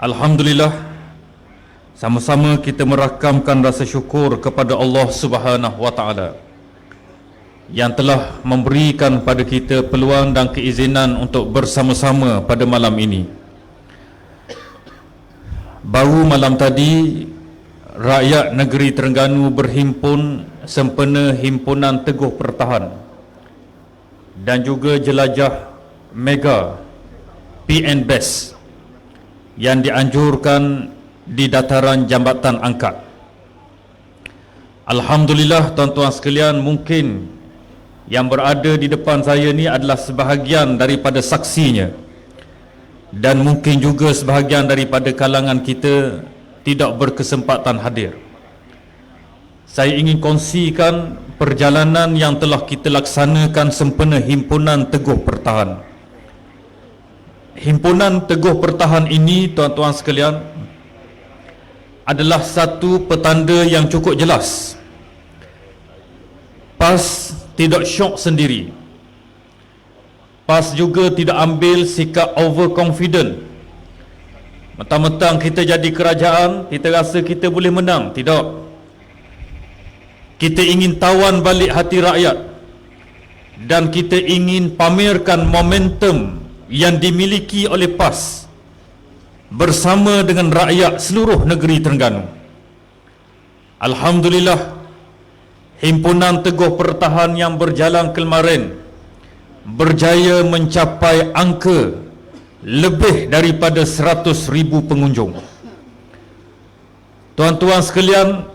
Alhamdulillah, sama-sama kita merakamkan rasa syukur kepada Allah Subhanahu wa taala yang telah memberikan pada kita peluang dan keizinan untuk bersama-sama pada malam ini. Baru malam tadi, rakyat negeri Terengganu berhimpun sempena Himpunan Teguh Pertahan dan juga jelajah Mega PNBest yang dianjurkan di dataran Jambatan Angkat. Alhamdulillah tuan-tuan sekalian, mungkin yang berada di depan saya ni adalah sebahagian daripada saksinya, dan mungkin juga sebahagian daripada kalangan kita tidak berkesempatan hadir. Saya ingin kongsikan perjalanan yang telah kita laksanakan sempena Himpunan Teguh Pertahan. Himpunan Teguh Pertahan ini, tuan-tuan sekalian, adalah satu petanda yang cukup jelas. PAS tidak syok sendiri. PAS juga tidak ambil sikap overconfident. Mentang-mentang kita jadi kerajaan, kita rasa kita boleh menang. Tidak. Kita ingin tawan balik hati rakyat, dan kita ingin pamerkan momentum yang dimiliki oleh PAS bersama dengan rakyat seluruh negeri Terengganu. Alhamdulillah, Himpunan Teguh Pertahan yang berjalan kemarin berjaya mencapai angka lebih daripada 100,000 pengunjung. Tuan-tuan sekalian,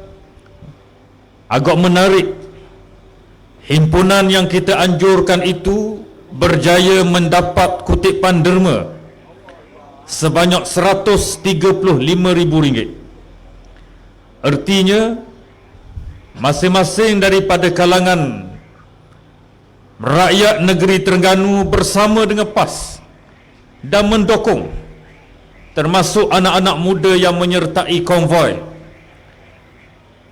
agak menarik, himpunan yang kita anjurkan itu berjaya mendapat kutipan derma sebanyak RM135,000. Artinya, masing-masing daripada kalangan rakyat negeri Terengganu bersama dengan PAS dan mendukung, termasuk anak-anak muda yang menyertai konvoi.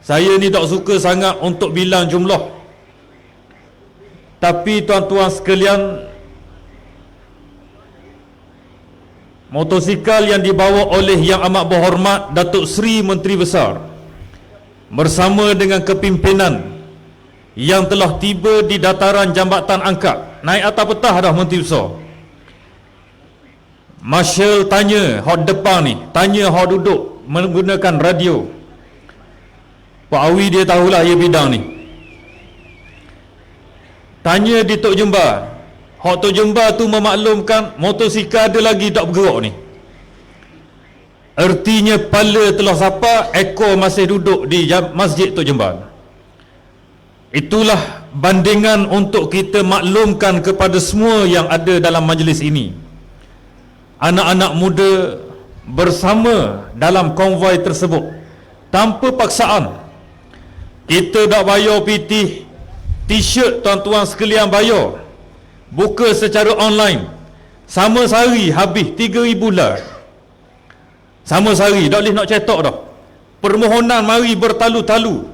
Saya ni tak suka sangat untuk bilang jumlah, tapi tuan-tuan sekalian, motosikal yang dibawa oleh Yang Amat Berhormat Datuk Seri Menteri Besar bersama dengan kepimpinan yang telah tiba di dataran Jambatan Angkat, naik atas petah dah Menteri Besar. Marshal tanya hot depan ni, tanya hot duduk menggunakan radio. Pak Awi dia tahulah ia bidang ni. Tanya di Tok Jemba, Hak Tok Jemba tu memaklumkan motosikal ada lagi tak bergerak ni. Artinya pala telah sapa, ekor masih duduk di Masjid Tok Jemba. Itulah bandingan untuk kita maklumkan kepada semua yang ada dalam majlis ini. Anak-anak muda bersama dalam konvoi tersebut tanpa paksaan. Kita tak bayar PT, T-shirt tuan-tuan sekalian bayar, buka secara online, sama sehari habis 3,000 lah. Sama sehari, tak boleh nak cetak dah. Permohonan mari bertalu-talu.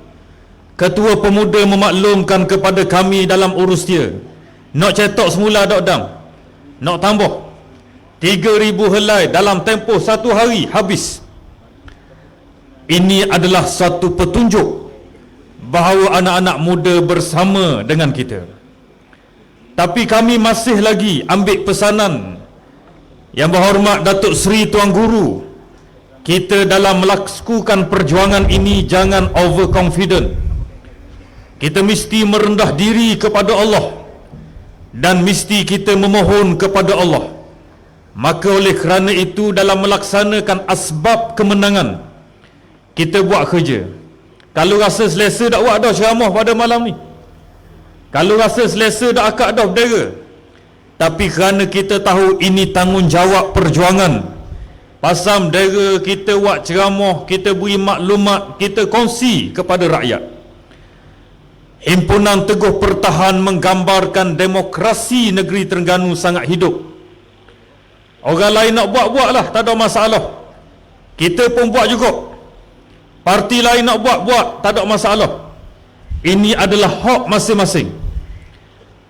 Ketua Pemuda memaklumkan kepada kami dalam urus dia, nak cetak semula tak dam, nak tambah 3,000 helai dalam tempoh satu hari habis. Ini adalah satu petunjuk bahawa anak-anak muda bersama dengan kita. Tapi kami masih lagi ambil pesanan Yang Berhormat Datuk Seri Tuan Guru. Kita dalam melakukan perjuangan ini jangan overconfident. Kita mesti merendah diri kepada Allah, dan mesti kita memohon kepada Allah. Maka oleh kerana itu, dalam melaksanakan asbab kemenangan, kita buat kerja. Kalau rasa selesa tak buat dah ceramah pada malam ni. Kalau rasa selesa dah akak dah berdera. Tapi kerana kita tahu ini tanggungjawab perjuangan, pasal berdera kita buat ceramah, kita beri maklumat, kita kongsi kepada rakyat. Himpunan Teguh Pertahan menggambarkan demokrasi negeri Terengganu sangat hidup. Orang lain nak buat-buatlah, tak ada masalah. Kita pun buat juga. Parti lain nak buat-buat, tak ada masalah. Ini adalah hak masing-masing.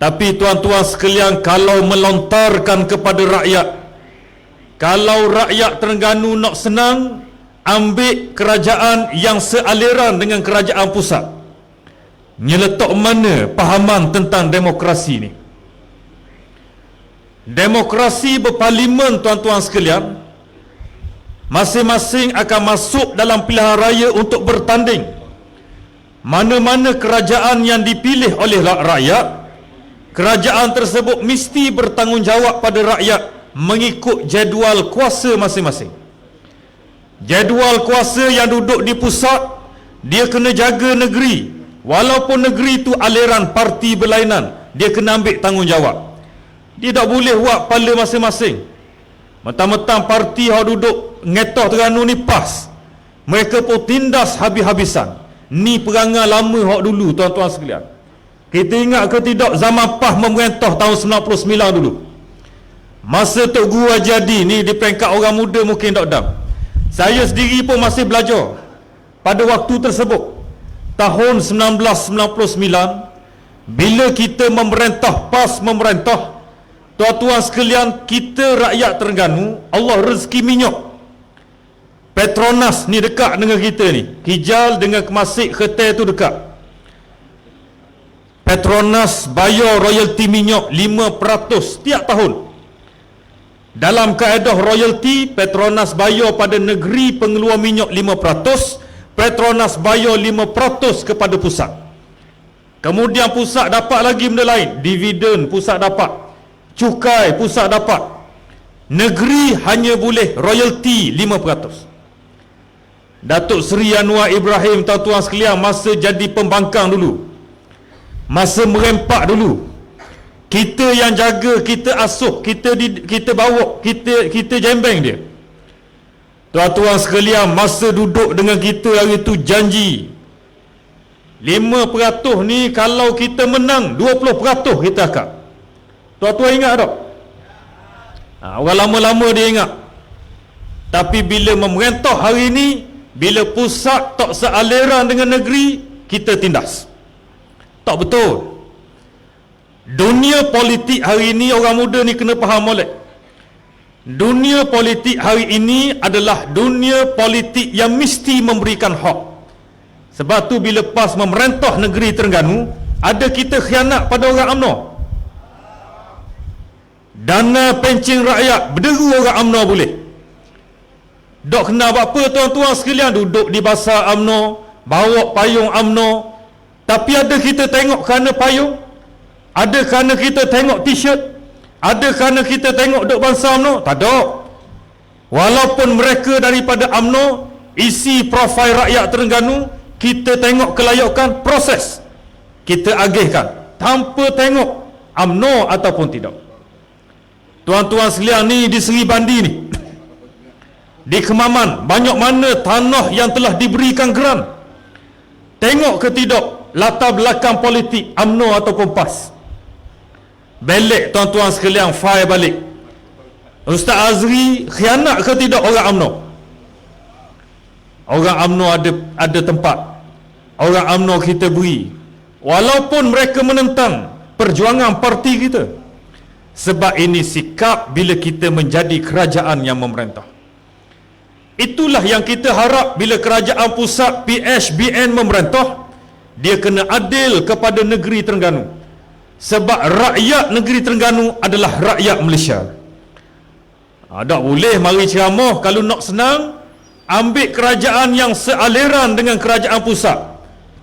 Tapi tuan-tuan sekalian, kalau melontarkan kepada rakyat Kalau rakyat Terengganu nak senang, ambil kerajaan yang sealiran dengan kerajaan pusat. Nyeletak mana pahaman tentang demokrasi ni? Demokrasi berparlimen, tuan-tuan sekalian, masing-masing akan masuk dalam pilihan raya untuk bertanding. Mana-mana kerajaan yang dipilih oleh rakyat, kerajaan tersebut mesti bertanggungjawab pada rakyat mengikut jadual kuasa masing-masing. Jadual kuasa yang duduk di pusat, dia kena jaga negeri. Walaupun negeri itu aliran parti berlainan, dia kena ambil tanggungjawab. Dia tak boleh buat kepala masing-masing. Mentang-mentang parti yang duduk ngetah Terengganu ni PAS, mereka pun tindas habis-habisan. Ni perangai lama hak dulu, tuan-tuan sekalian. Kita ingat ke tidak zaman PAS memerintah tahun 99 dulu? Masa Tok Guru Haji Adi ni di peringkat orang muda mungkin tak dam. Saya sendiri pun masih belajar pada waktu tersebut. Tahun 1999, bila kita memerintah, PAS memerintah, tuan-tuan sekalian, kita rakyat Terengganu, Allah rezeki minyak. Petronas ni dekat dengan kita ni. Kijal dengan Kemasik, Ketai tu dekat. Petronas bayar royalti minyak 5% setiap tahun. Dalam kaedah royalti, Petronas bayar pada negeri pengeluar minyak 5%, Petronas bayar 5% kepada pusat. Kemudian pusat dapat lagi benda lain, dividen pusat dapat, cukai pusat dapat. Negeri hanya boleh royalti 5%. Datuk Seri Anwar Ibrahim, tuan-tuan sekalian, masa jadi pembangkang dulu, masa merempak dulu, kita yang jaga, kita asuh, kita bawa, kita jembeng dia. Tuan-tuan sekalian, masa duduk dengan kita hari itu janji 5% ni kalau kita menang 20% kita akak. Tuan-tuan ingat tak? Orang lama-lama dia ingat. Tapi bila memerintah hari ini, bila pusat tak sealiran dengan negeri, kita tindas. Tak betul. Dunia politik hari ini, orang muda ni kena faham molek. Dunia politik hari ini adalah dunia politik yang mesti memberikan hak. Sebab tu bila PAS memerintah negeri Terengganu, ada kita khianat pada orang UMNO. Dana pencen rakyat berderu orang UMNO boleh. Dok kena buat apa, tuan-tuan sekalian? Duduk di basar UMNO, bawa payung UMNO. Tapi ada kita tengok kerana payung? Ada kerana kita tengok t-shirt? Ada kerana kita tengok duk bangsa UMNO? Tak ada. Walaupun mereka daripada UMNO, isi profil rakyat Terengganu, kita tengok kelayakan proses, kita agihkan tanpa tengok UMNO ataupun tidak. Tuan-tuan sekalian, ni di Seri Bandi ni, di Kemaman, banyak mana tanah yang telah diberikan geran. Tengok ke tidak latar belakang politik UMNO ataupun PAS? Belik, tuan-tuan sekalian, file balik. Ustaz Azri khianat ke tidak orang UMNO? Orang UMNO ada tempat. Orang UMNO kita beri, walaupun mereka menentang perjuangan parti kita. Sebab ini sikap bila kita menjadi kerajaan yang memerintah. Itulah yang kita harap bila kerajaan pusat PHBN memerintah, dia kena adil kepada negeri Terengganu. Sebab rakyat negeri Terengganu adalah rakyat Malaysia. Tak boleh mari ceramah kalau nak senang, ambil kerajaan yang sealiran dengan kerajaan pusat.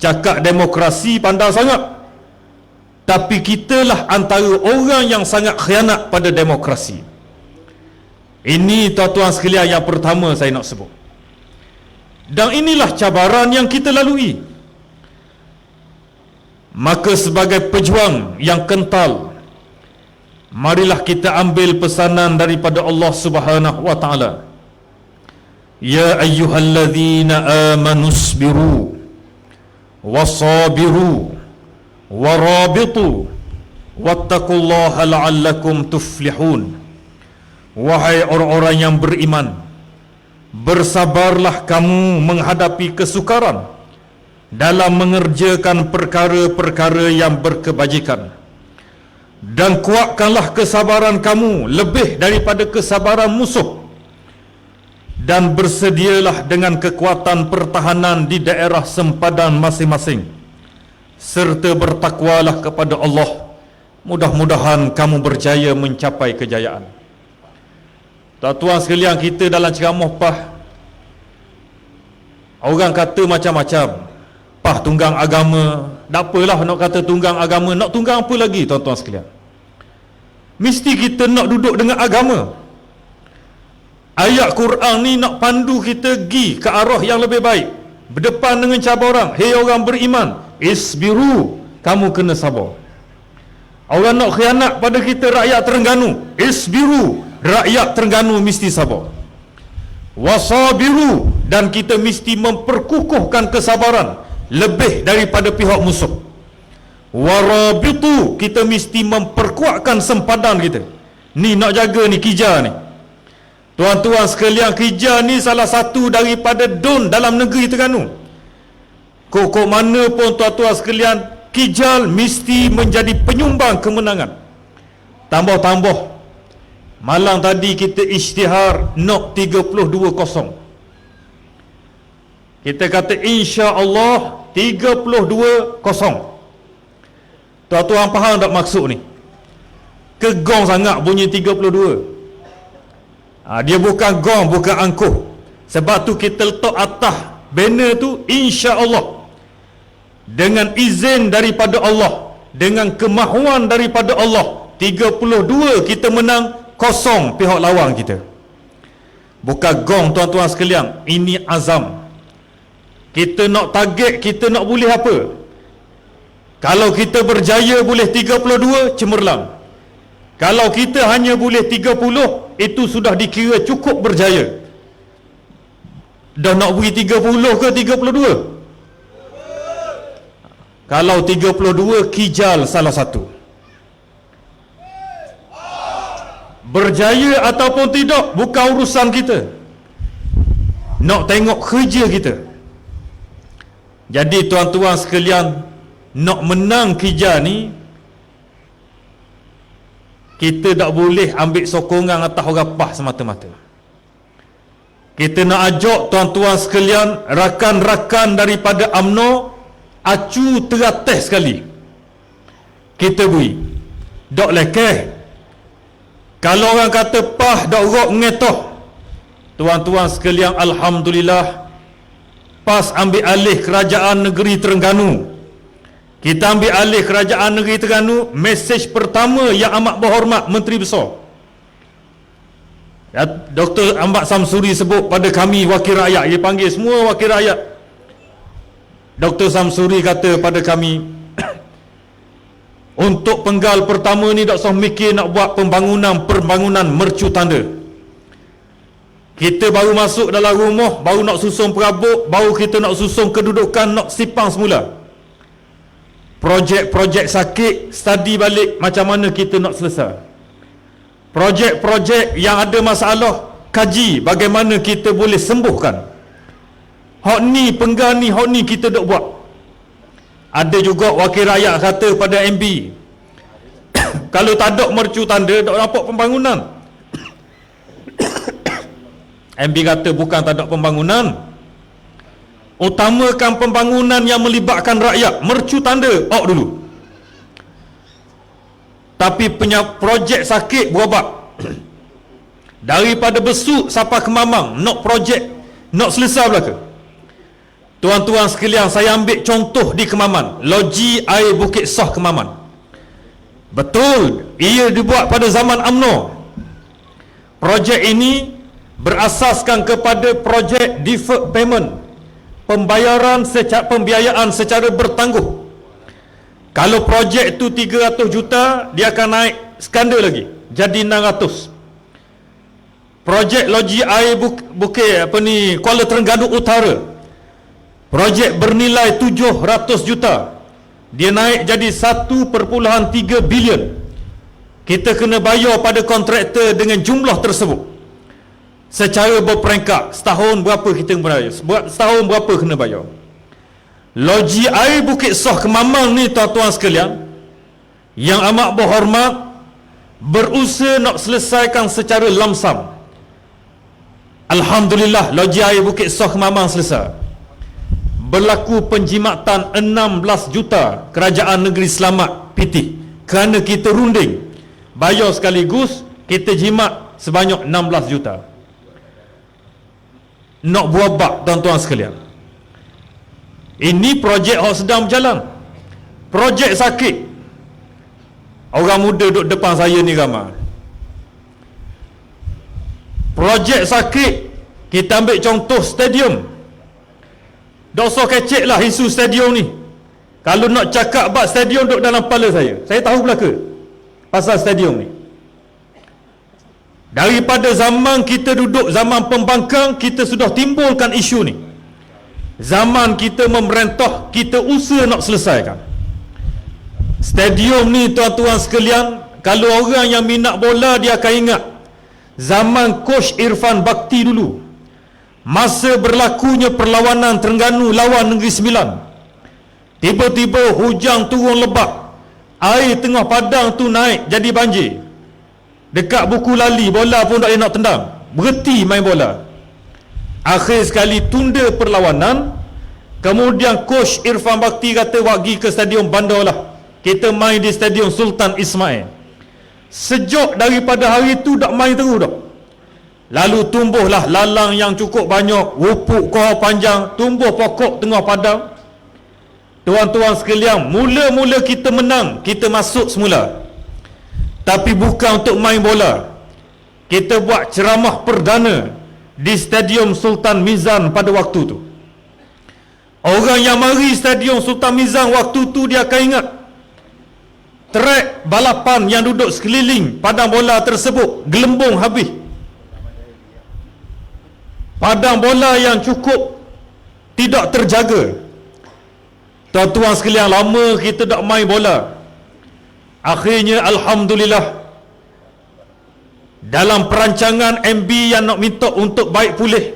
Cakap demokrasi pandai sangat. Tapi kitalah antara orang yang sangat khianat pada demokrasi. Ini tuan-tuan sekalian yang pertama saya nak sebut. Dan inilah cabaran yang kita lalui. Maka sebagai pejuang yang kental, marilah kita ambil pesanan daripada Allah Subhanahu wa taala. Ya ayyuhalladzina amanu sabiru wasabiru warabitu wattaqullaha la'allakum tuflihun. Wahai orang-orang yang beriman, bersabarlah kamu menghadapi kesukaran dalam mengerjakan perkara-perkara yang berkebajikan, dan kuatkanlah kesabaran kamu lebih daripada kesabaran musuh dan bersedialah dengan kekuatan pertahanan di daerah sempadan masing-masing, serta bertakwalah kepada Allah. Mudah-mudahan kamu berjaya mencapai kejayaan. Tuan-tuan sekalian, kita dalam ceramah PAH, orang kata macam-macam. PAH tunggang agama, tak apalah nak kata tunggang agama, nak tunggang apa lagi tuan-tuan sekalian? Mesti kita nak duduk dengan agama. Ayat Quran ni nak pandu kita pergi ke arah yang lebih baik, berdepan dengan cabaran. Hei orang beriman, isbiru, kamu kena sabar. Orang nak khianat pada kita, rakyat Terengganu, isbiru, rakyat Terengganu mesti sabar. Wasabiru, dan kita mesti memperkukuhkan kesabaran lebih daripada pihak musuh. Warabitu, kita mesti memperkuatkan sempadan kita. Ni nak jaga ni, Kija ni. Tuan-tuan sekalian, Kija ni salah satu daripada don dalam negeri Terengganu. Kok mana pun tuan-tuan sekalian, Kijal mesti menjadi penyumbang kemenangan. Tambah-tambah, malam tadi kita isytihar nok 32-0. Kita kata insya-Allah 32-0. Tuan-tuan faham tak maksud ni? Kegong sangat bunyi 32. Dia bukan gong, bukan angkuh. Sebab tu kita letak atas banner tu insya-Allah. Dengan izin daripada Allah, dengan kemahuan daripada Allah, 32 kita menang, 0 pihak lawan kita. Bukan gong tuan-tuan sekalian, ini azam. Kita nak target, kita nak boleh apa? Kalau kita berjaya boleh 32, cemerlang. Kalau kita hanya boleh 30, itu sudah dikira cukup berjaya. Dah nak beri 30 ke 32? Kalau 32, Kijal salah satu. Berjaya ataupun tidak bukan urusan kita. Nak tengok kerja kita. Jadi tuan-tuan sekalian, nak menang Kijal ni, kita tak boleh ambil sokongan atas orang PAH semata-mata. Kita nak ajak tuan-tuan sekalian, rakan-rakan daripada UMNO, acu teratas sekali kita beri. Dok lekeh. Kalau orang kata PAH dok rok ngetoh, tuan-tuan sekalian, alhamdulillah, PAS ambil alih kerajaan negeri Terengganu. Kita ambil alih kerajaan negeri Terengganu. Mesej pertama yang amat berhormat Menteri Besar Dr. Ahmad Samsuri sebut pada kami wakil rakyat, dia panggil semua wakil rakyat. Dr. Samsuri kata pada kami, untuk penggal pertama ni tak usah mikir nak buat pembangunan mercu tanda. Kita baru masuk dalam rumah, baru nak susun perabot, baru kita nak susun kedudukan, nak sipang semula. Projek-projek sakit, study balik macam mana kita nak selesai. Projek-projek yang ada masalah, kaji bagaimana kita boleh sembuhkan. Hak ni, penggal ni, hak ni kita nak buat. Ada juga wakil rakyat kata pada MB, kalau tak ada mercu tanda, tak nampak pembangunan. MB kata bukan tak ada pembangunan, utamakan pembangunan yang melibatkan rakyat. Mercu tanda out dulu. Tapi projek sakit berobat. Daripada Besuk sampai ke Mamang, nak projek nak selesai belaka. Tuan-tuan sekalian, saya ambil contoh di Kemaman, loji air Bukit Soh Kemaman. Betul, ia dibuat pada zaman UMNO. Projek ini berasaskan kepada projek deferred payment, pembiayaan secara bertangguh. Kalau projek itu 300 juta, dia akan naik skandal lagi jadi 600. Projek loji air Bukit Kuala Terengganu Utara, projek bernilai 700 juta, dia naik jadi 1.3 bilion. Kita kena bayar pada kontraktor dengan jumlah tersebut secara berperingkat. Setahun berapa kita kena bayar, setahun berapa kena bayar. Loji air Bukit Soh Kemamang ni tuan-tuan sekalian, yang amat berhormat, berusaha nak selesaikan secara lamsam. Alhamdulillah, loji air Bukit Soh Kemamang selesai. Berlaku penjimatan 16 juta kerajaan negeri selamat PT kerana kita runding bayar sekaligus, kita jimat sebanyak 16 juta. Nak buat bak, tuan-tuan sekalian, ini projek yang sedang berjalan. Projek sakit. Orang muda duduk depan saya ni ramai. Projek sakit, kita ambil contoh stadium. Tak usah kecek lah isu stadium ni. Kalau nak cakap bab stadium duduk dalam kepala saya tahu belaka pasal stadium ni. Daripada zaman kita duduk zaman pembangkang, kita sudah timbulkan isu ni. Zaman kita memerintah, kita usaha nak selesaikan stadium ni, tuan-tuan sekalian. Kalau orang yang minat bola, dia akan ingat zaman Coach Irfan Bakti dulu, masa berlakunya perlawanan Terengganu lawan Negeri Sembilan. Tiba-tiba hujan turun lebat, air tengah padang tu naik jadi banjir. Dekat buku lali, bola pun tak nak tendang, berhenti main bola. Akhir sekali tunda perlawanan. Kemudian Coach Irfan Bakti kata, pergi ke stadium Bandar lah, kita main di stadium Sultan Ismail. Sejak daripada hari tu tak main terus dah. Lalu tumbuhlah lalang yang cukup banyak, rupuk koh panjang, tumbuh pokok tengah padang. Tuan-tuan sekalian, mula-mula kita menang, kita masuk semula, tapi bukan untuk main bola. Kita buat ceramah perdana di stadium Sultan Mizan pada waktu tu. Orang yang mari stadium Sultan Mizan waktu tu, dia akan ingat trek balapan yang duduk sekeliling padang bola tersebut gelembung habis. Padang bola yang cukup tidak terjaga. Tuan-tuan sekalian, lama kita tak main bola. Akhirnya Alhamdulillah, dalam perancangan MB yang nak minta untuk baik pulih,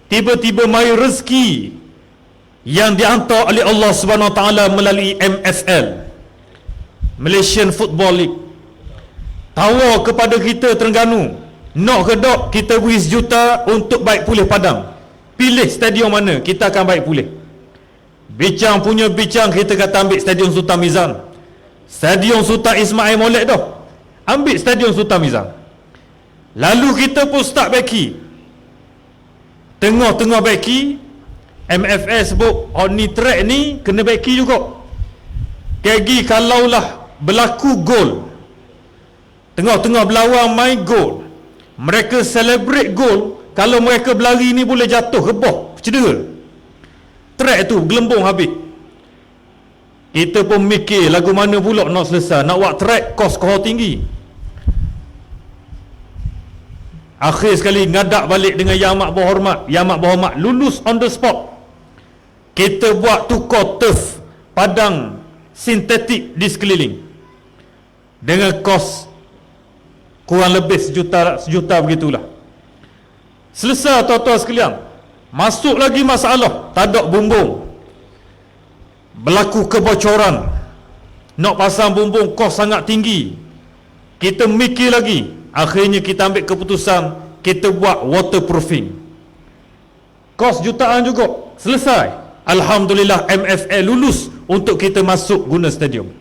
tiba-tiba mari rezeki yang dihantar oleh Allah Subhanahu Wa Taala melalui MFL, Malaysian Football League. Tawar kepada kita Terengganu, nak ke tak kita beri 1 juta untuk baik pulih padang. Pilih stadium mana, kita akan baik pulih. Bincang punya bincang, kita kata ambil stadium Sultan Mizan. Stadium Sultan Ismail molek dah, ambil stadium Sultan Mizan. Lalu kita pun start baki. Tengah-tengah baki, MFS sebut, oh ni track ni kena baki juga. Kegi kalaulah berlaku gol, tengah-tengah berlawan main gol, mereka celebrate gol, kalau mereka berlari ni boleh jatuh ke bawah, cedera. Track tu gelembung habis. Kita pun mikir lagu mana pula nak selesai, nak buat track kos koh tinggi. Akhir sekali ngadak balik dengan Yang Amat Berhormat. Yang Amat Berhormat lulus on the spot. Kita buat tukar turf padang sintetik di sekeliling dengan kos kurang lebih 1 juta begitulah. Selesai tuan-tuan sekalian. Masuk lagi masalah, tak ada bumbung. Berlaku kebocoran. Nak pasang bumbung kos sangat tinggi. Kita mikir lagi. Akhirnya kita ambil keputusan, kita buat waterproofing. Kos jutaan juga. Selesai. Alhamdulillah, MFL lulus untuk kita masuk guna stadium.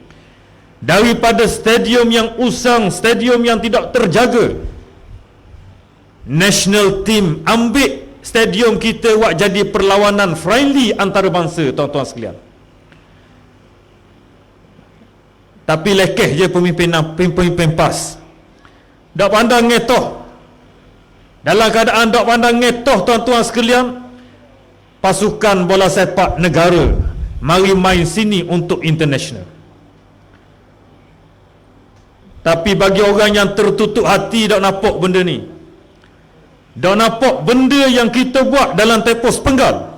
Daripada stadium yang usang, stadium yang tidak terjaga, national team ambil stadium kita buat jadi perlawanan friendly antarabangsa, tuan-tuan sekalian. Tapi lekeh je pemimpin PAS. Tak pandang ngetoh. Dalam keadaan tak pandang ngetoh, tuan-tuan sekalian, pasukan bola sepak negara mari main sini untuk international. Tapi bagi orang yang tertutup hati, tak nampak benda ni. Tak nampak benda yang kita buat dalam tempoh sepenggal.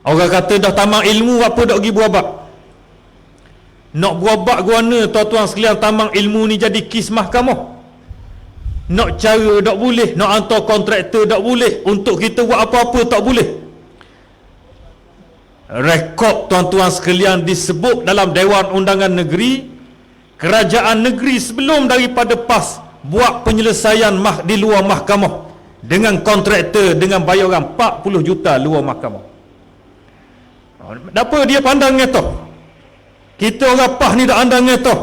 Orang kata dah tamak ilmu, apa tak pergi buat bak? Nak buat bak guana, tuan-tuan sekalian, tamak ilmu ni jadi kes mahkamah. Nak cara tak boleh, nak hantar kontraktor tak boleh, untuk kita buat apa-apa tak boleh. Rekod tuan-tuan sekalian disebut dalam Dewan Undangan Negeri, kerajaan negeri sebelum daripada PAS buat penyelesaian di luar mahkamah, dengan kontraktor dengan bayaran 40 juta luar mahkamah. Apa dia pandang ngetoh? Kita orang PAH ni tak pandang ngetoh.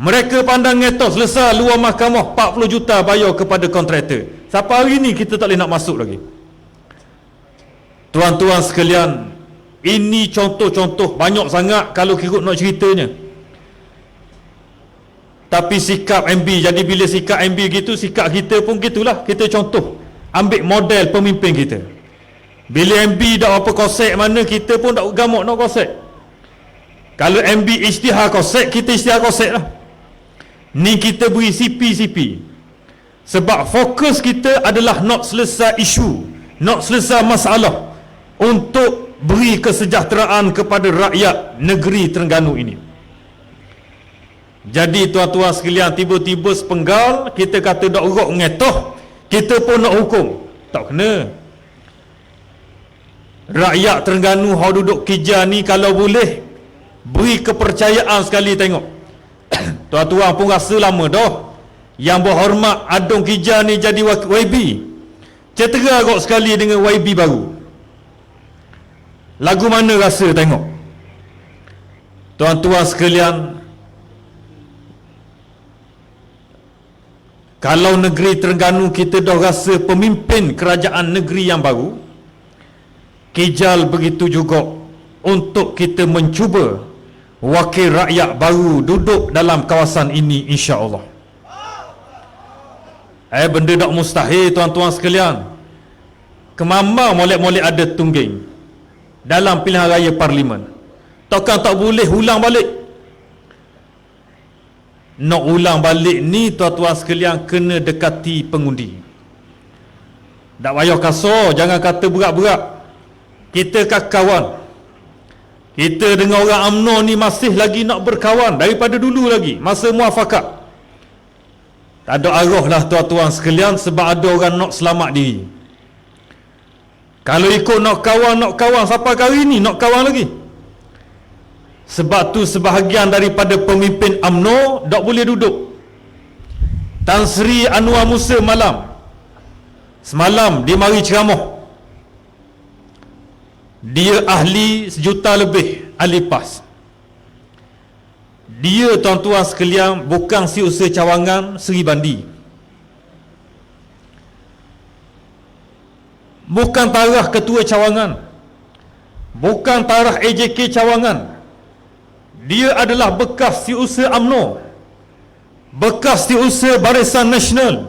Mereka pandang ngetoh, selesai luar mahkamah 40 juta bayar kepada kontraktor. Sampai hari ni kita tak boleh nak masuk lagi. Tuan-tuan sekalian, ini contoh-contoh banyak sangat kalau kirut nak ceritanya. Tapi sikap MB, jadi bila sikap MB gitu, sikap kita pun gitulah. Kita contoh, ambil model pemimpin kita. Bila MB dah apa kosek mana, kita pun tak gamuk nak kosek. Kalau MB isytihar kosek, kita isytihar kosek lah. Ni kita beri CP-CP. Sebab fokus kita adalah nak selesai isu, nak selesai masalah, untuk beri kesejahteraan kepada rakyat negeri Terengganu ini. Jadi tuan-tuan sekalian, tiba-tiba sepenggal kita kata dak urut ngetoh, kita pun nak hukum. Tak kena. Rakyat Terengganu hau duduk kerja ni kalau boleh beri kepercayaan sekali tengok. Tuan-tuan pun rasa lama dah. Yang berhormat Adong Kija ni jadi YB. Cetera kok sekali dengan YB baru. Lagu mana rasa tengok. Tuan-tuan sekalian, kalau negeri Terengganu kita dah rasa pemimpin kerajaan negeri yang baru, Kijal begitu juga untuk kita mencuba wakil rakyat baru duduk dalam kawasan ini, insya-Allah. Benda tak mustahil tuan-tuan sekalian. Kemamang molek-molek ada tungging dalam pilihan raya parlimen. Takkan tak boleh ulang balik. Nak ulang balik ni tuan-tuan sekalian kena dekati pengundi. Tak payah kasar, jangan kata berat-berat. Kita kan kawan. Kita dengan orang UMNO ni masih lagi nak berkawan daripada dulu lagi, masa muafakat. Tak ada arah lah tuan-tuan sekalian, sebab ada orang nak selamat diri. Kalau ikut nak kawan sampai hari ni nak kawan lagi. Sebab tu sebahagian daripada pemimpin UMNO tak boleh duduk. Tan Sri Anwar Musa semalam dia mari ceramah. Dia ahli 1 juta lebih, ahli PAS. Dia tuan-tuan sekalian bukan si usaha cawangan Seri Bandi. Bukan tarah ketua cawangan. Bukan tarah AJK cawangan. Dia adalah bekas si usaha UMNO. Bekas si usaha Barisan Nasional.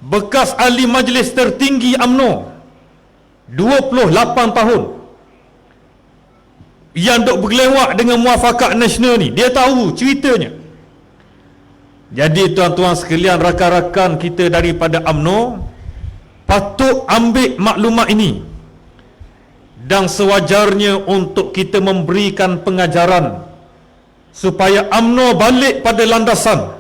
Bekas ahli majlis tertinggi UMNO. 28 tahun. Yang duk bergelewak dengan muafakat nasional ni, dia tahu ceritanya. Jadi tuan-tuan sekalian, rakan-rakan kita daripada UMNO patut ambil maklumat ini, dan sewajarnya untuk kita memberikan pengajaran supaya UMNO balik pada landasan.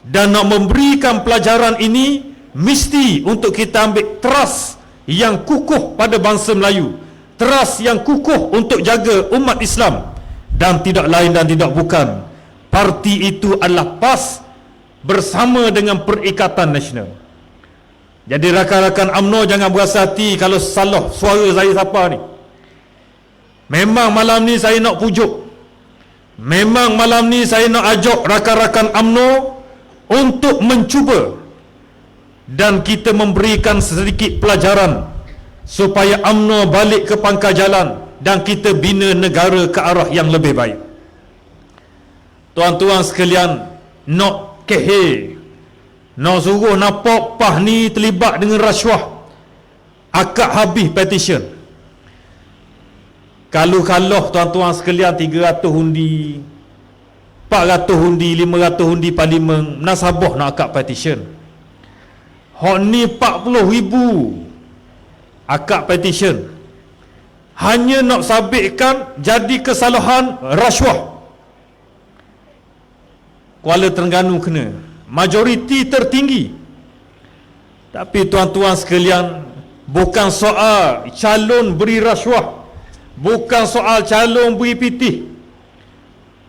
Dan nak memberikan pelajaran ini mesti untuk kita ambil trust yang kukuh pada bangsa Melayu, trust yang kukuh untuk jaga umat Islam, dan tidak lain dan tidak bukan, parti itu adalah PAS bersama dengan Perikatan Nasional. Jadi rakan-rakan UMNO jangan berasa hati kalau salah suara saya siapa ni. Memang malam ni saya nak pujuk, memang malam ni saya nak ajak rakan-rakan UMNO untuk mencuba dan kita memberikan sedikit pelajaran supaya UMNO balik ke pangkal jalan dan kita bina negara ke arah yang lebih baik. Tuan-tuan sekalian, nak kehe, nak suruh nampak PAH ni terlibat dengan rasuah, akak habis petition. Kalau tuan-tuan sekalian 300 undi, 400 undi, 500 undi parlimen, nasabah nak akak petition. Hak ni 40,000 akak petition. Hanya nak sabitkan jadi kesalahan rasuah. Kuala Terengganu kena majoriti tertinggi. Tapi tuan-tuan sekalian, bukan soal calon beri rasuah, bukan soal calon beri pitih.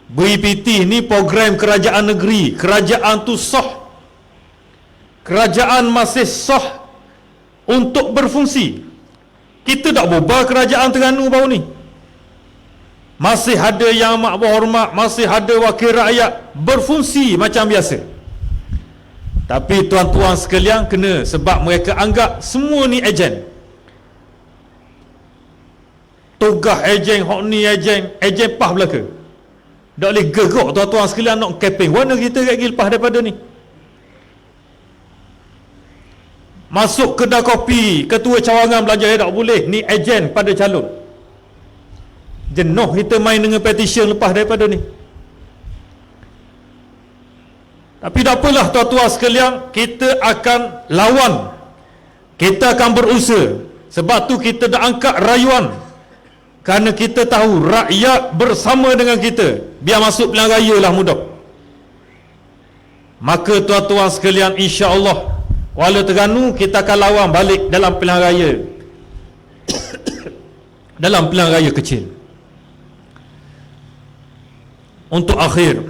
Beri pitih ni program kerajaan negeri, kerajaan tu sah. kerajaan masih sah untuk berfungsi. Kita tak bubar kerajaan Terengganu baru ni. Masih ada yang amat berhormat, masih ada wakil rakyat berfungsi macam biasa. Tapi tuan-tuan sekalian kena, sebab mereka anggap semua ni ejen. Tugas ejen, hok ni ejen pah belaka. Tak boleh gerak tuan-tuan sekalian nak keping. Mana kita kat lepas daripada ni? Masuk kedai kopi, ketua cawangan belanja tak boleh. Ni ejen pada calon. Jenuh kita main dengan petition lepas daripada ni. Tapi tak apalah tuan-tuan sekalian, kita akan lawan. Kita akan berusaha. Sebab tu kita dah angkat rayuan. Kerana kita tahu rakyat bersama dengan kita. Biar masuk pilihan raya lah mudah. Maka tuan-tuan sekalian, insya-Allah Kuala Terengganu kita akan lawan balik dalam pilihan raya. Dalam pilihan raya kecil. Untuk akhir,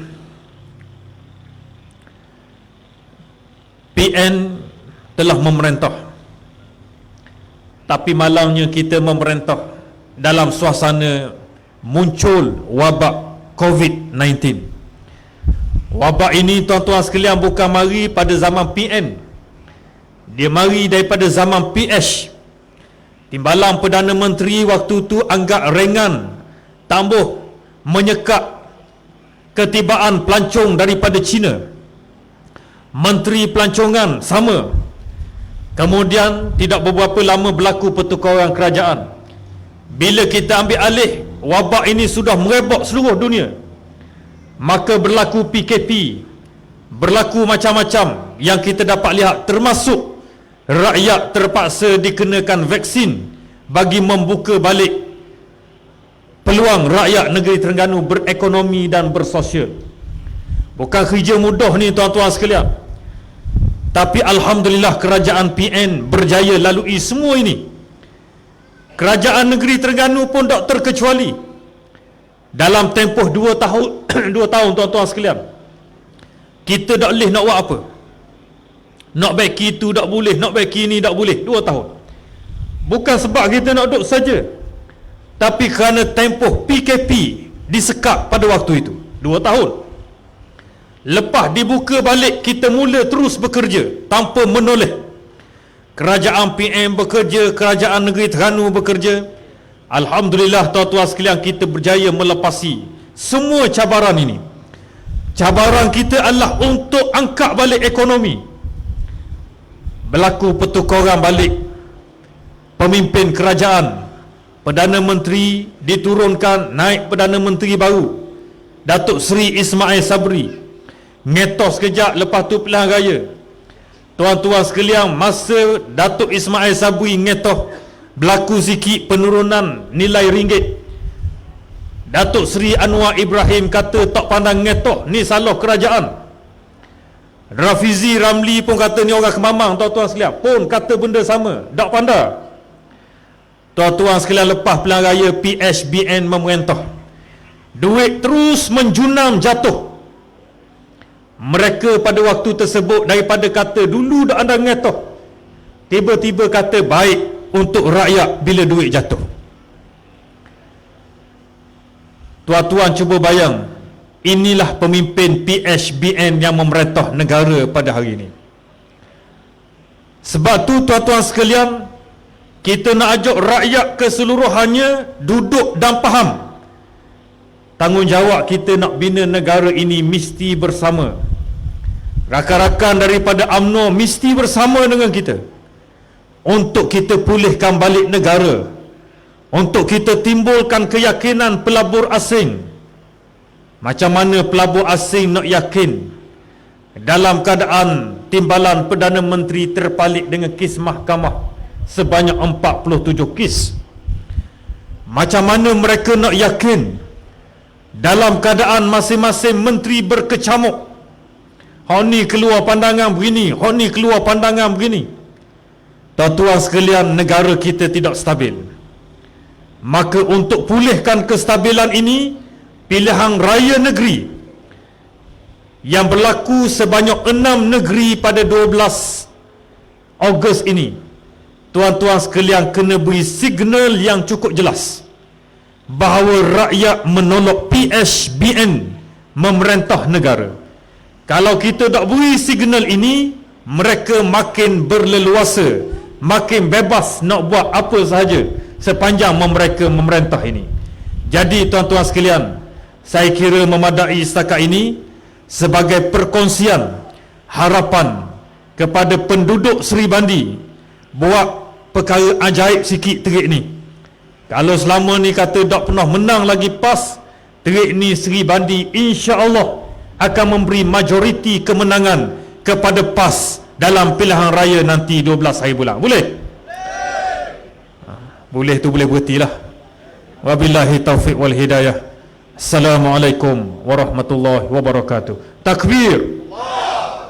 PN telah memerintah. Tapi malamnya kita memerintah dalam suasana muncul wabak COVID-19. Wabak ini tuan-tuan sekalian bukan mari pada zaman PN. Dia mari daripada zaman PH. Timbalan Perdana Menteri waktu tu anggap ringan, tambah menyekap ketibaan pelancong daripada China. Menteri pelancongan sama. Kemudian tidak beberapa lama berlaku pertukaran kerajaan. Bila kita ambil alih, wabak ini sudah merebak seluruh dunia. Maka berlaku PKP, berlaku macam-macam yang kita dapat lihat, termasuk rakyat terpaksa dikenakan vaksin bagi membuka balik peluang rakyat negeri Terengganu berekonomi dan bersosial. Bukan kerja mudah ni tuan-tuan sekalian. Tapi Alhamdulillah kerajaan PN berjaya lalui semua ini. Kerajaan negeri Terengganu pun tak terkecuali. Dalam tempoh 2 tahun 2 tahun tuan-tuan sekalian, kita tak boleh nak buat apa. Nak baiki itu tak boleh, nak baiki ini tak boleh. 2 tahun. Bukan sebab kita nak duduk saja, tapi kerana tempoh PKP disekap pada waktu itu 2 tahun. Lepas dibuka balik, kita mula terus bekerja tanpa menoleh. Kerajaan PM bekerja, kerajaan negeri Terengganu bekerja. Alhamdulillah tuan-tuan sekalian, kita berjaya melepasi semua cabaran ini. Cabaran kita adalah untuk angkat balik ekonomi. Berlaku pertukaran balik pemimpin kerajaan. Perdana Menteri diturunkan, naik Perdana Menteri baru, Datuk Seri Ismail Sabri. Ngetos sekejap, lepas tu pilihan raya. Tuan-tuan sekalian, masa Datuk Ismail Sabri ngetos, berlaku sikit penurunan nilai ringgit. Datuk Seri Anwar Ibrahim kata tak pandang ngetos, ni salah kerajaan. Rafizi Ramli pun kata ni orang kemamang. Tuan-tuan sekalian pun kata benda sama, tak pandang. Tuan-tuan sekalian, lepas pilihan raya PHBN memerintah, duit terus menjunam jatuh. Mereka pada waktu tersebut daripada kata dulu dah ada ngetoh, tiba-tiba kata baik untuk rakyat bila duit jatuh. Tuan-tuan cuba bayang, inilah pemimpin PHBN yang memerintah negara pada hari ini. Sebab tu tuan-tuan sekalian, kita nak ajak rakyat keseluruhannya duduk dan faham tanggungjawab kita nak bina negara ini mesti bersama. Rakan-rakan daripada UMNO mesti bersama dengan kita untuk kita pulihkan balik negara, untuk kita timbulkan keyakinan pelabur asing. Macam mana pelabur asing nak yakin dalam keadaan timbalan Perdana Menteri terpalit dengan kes mahkamah sebanyak 47 kes? Macam mana mereka nak yakin dalam keadaan masing-masing menteri berkecamuk? Hak ni keluar pandangan begini, hak ni keluar pandangan begini. Tuan-tuan sekalian, negara kita tidak stabil. Maka untuk pulihkan kestabilan ini, pilihan raya negeri yang berlaku sebanyak 6 negeri pada 12 Ogos ini, tuan-tuan sekalian kena beri signal yang cukup jelas bahawa rakyat menolak PHBN memerintah negara. Kalau kita tak beri signal ini, mereka makin berleluasa, makin bebas nak buat apa sahaja sepanjang mereka memerintah ini. Jadi tuan-tuan sekalian, saya kira memadai setakat ini sebagai perkongsian harapan kepada penduduk Seri Bandi buat perkara ajaib sikit terik ni. Kalau selama ni kata tak pernah menang lagi PAS, terik ni Seri Bandi insya-Allah akan memberi majoriti kemenangan kepada PAS dalam pilihan raya nanti 12 hari bulan. Boleh? Boleh tu boleh berhentilah. Wabillahi taufiq wal hidayah. Assalamualaikum warahmatullahi wabarakatuh. Takbir.